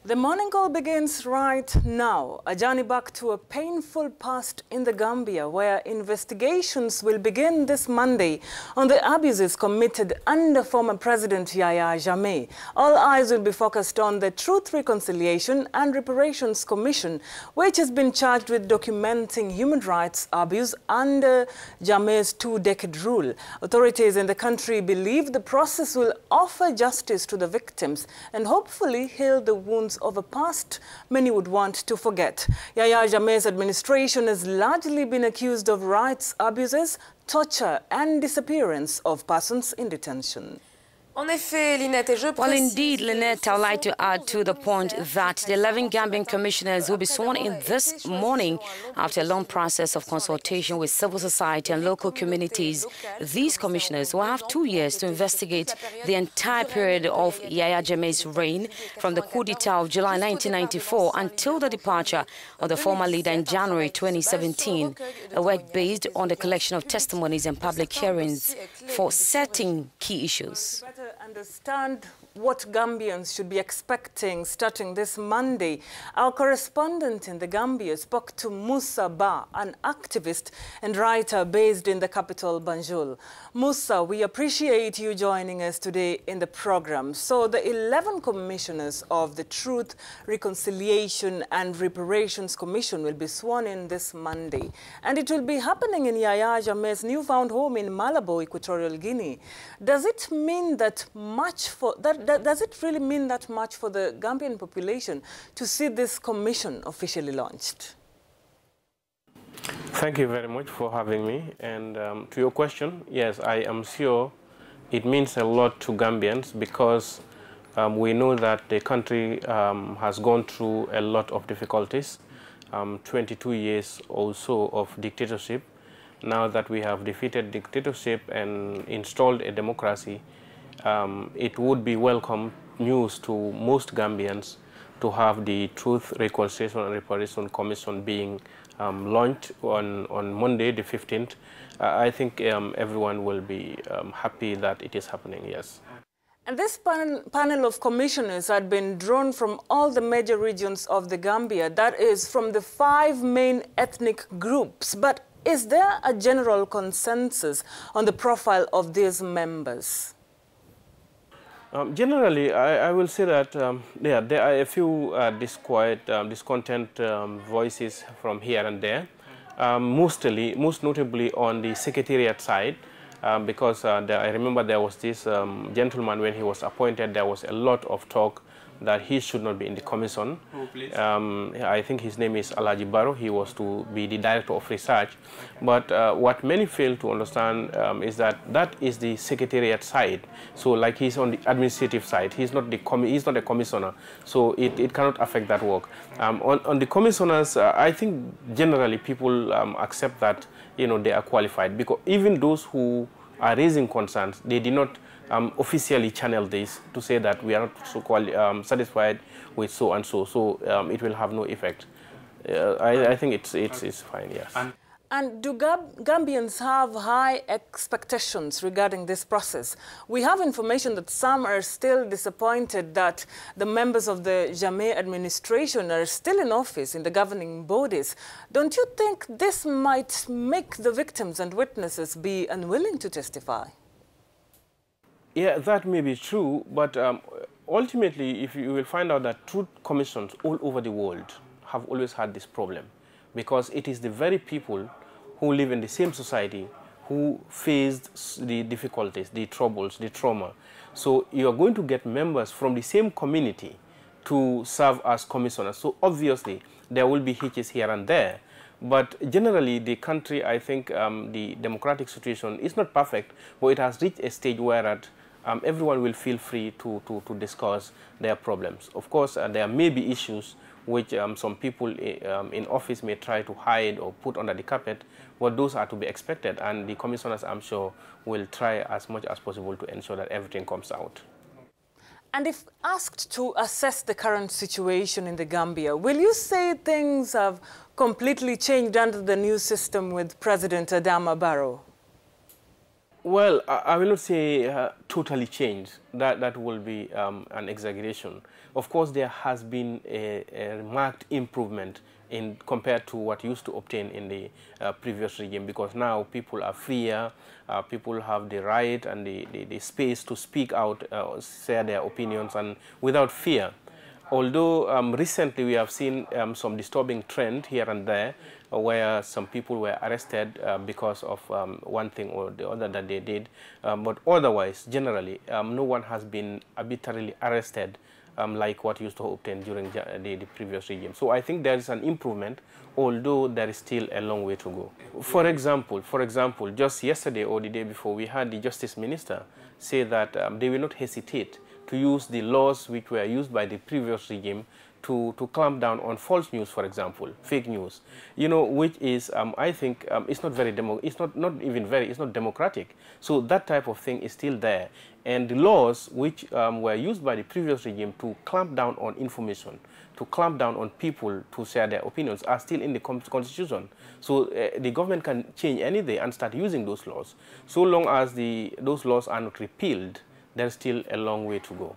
The morning call begins right now, a journey back to a painful past in the Gambia, where investigations will begin this Monday on the abuses committed under former President Yahya Jammeh. All eyes will be focused on the Truth, Reconciliation and Reparations Commission, which has been charged with documenting human rights abuse under Jammeh's two-decade rule. Authorities in the country believe the process will offer justice to the victims and hopefully heal the wounds of a past many would want to forget. Yahya Jammeh's administration has largely been accused of rights abuses, torture and disappearance of persons in detention. Well, indeed, Lynette, I would like to add to the point that the 11 Gambian commissioners will be sworn in this morning after a long process of consultation with civil society and local communities. These commissioners will have 2 years to investigate the entire period of Yahya Jammeh's reign from the coup d'etat of July 1994 until the departure of the former leader in January 2017, a work based on the collection of testimonies and public hearings for certain key issues. Understand what Gambians should be expecting starting this Monday. Our correspondent in the Gambia spoke to Musa Ba, an activist and writer based in the capital, Banjul. Musa, we appreciate you joining us today in the program. So the 11 commissioners of the Truth, Reconciliation and Reparations Commission will be sworn in this Monday. And it will be happening in Yahya Jammeh's newfound home in Malabo, Equatorial Guinea. Does it mean that does it really mean that much for the Gambian population to see this commission officially launched? Thank you very much for having me. And to your question, yes, I am sure it means a lot to Gambians because we know that the country has gone through a lot of difficulties, 22 years or so of dictatorship. Now that we have defeated dictatorship and installed a democracy, it would be welcome news to most Gambians to have the Truth, Reconciliation and Reparation Commission being launched on Monday, the 15th. I think everyone will be happy that it is happening, yes. And this panel of commissioners had been drawn from all the major regions of the Gambia, that is, from the 5 main ethnic groups. But is there a general consensus on the profile of these members? Generally, I will say that there are a few discontent voices from here and there, most notably on the secretariat side, because I remember there was this gentleman when he was appointed, there was a lot of talk that he should not be in the commission. Oh, please. I think his name is Alaji Baro. He was to be the director of research. But what many fail to understand is that that is the secretariat side. So like he's on the administrative side. He's not a commissioner. So it cannot affect that work. On the commissioners, I think generally people accept that they are qualified, because even those who are raising concerns, they did not officially channel this to say that we are not so satisfied with so and so, so it will have no effect. I think it's fine, yes. And do Gambians have high expectations regarding this process? We have information that some are still disappointed that the members of the Jammeh administration are still in office in the governing bodies. Don't you think this might make the victims and witnesses be unwilling to testify? Yeah, that may be true, but ultimately, if you will find out that truth commissions all over the world have always had this problem, because it is the very people who live in the same society who faced the difficulties, the troubles, the trauma. So you are going to get members from the same community to serve as commissioners. So obviously, there will be hitches here and there. But generally, the country, I think the democratic situation is not perfect, but it has reached a stage where everyone will feel free to discuss their problems. Of course, there may be issues which some people in office may try to hide or put under the carpet, but those are to be expected, and the commissioners, I'm sure, will try as much as possible to ensure that everything comes out. And if asked to assess the current situation in the Gambia, will you say things have completely changed under the new system with President Adama Barrow? Well, I will not say totally changed. That will be an exaggeration. Of course, there has been a marked improvement in compared to what used to obtain in the previous regime, because now people are freer, people have the right and the space to speak out, share their opinions, and without fear. Although recently we have seen some disturbing trend here and there, where some people were arrested because of one thing or the other that they did, but otherwise, generally, no one has been arbitrarily arrested like what used to obtain during the previous regime. So I think there is an improvement, although there is still a long way to go. For example, just yesterday or the day before, we had the Justice Minister say that they will not hesitate to use the laws which were used by the previous regime to clamp down on false news, for example, fake news, you know, which is, I think, it's not very it's not democratic. So that type of thing is still there. And the laws which were used by the previous regime to clamp down on information, to clamp down on people to share their opinions, are still in the Constitution. So the government can change any day and start using those laws. So long as those laws are not repealed, there's still a long way to go.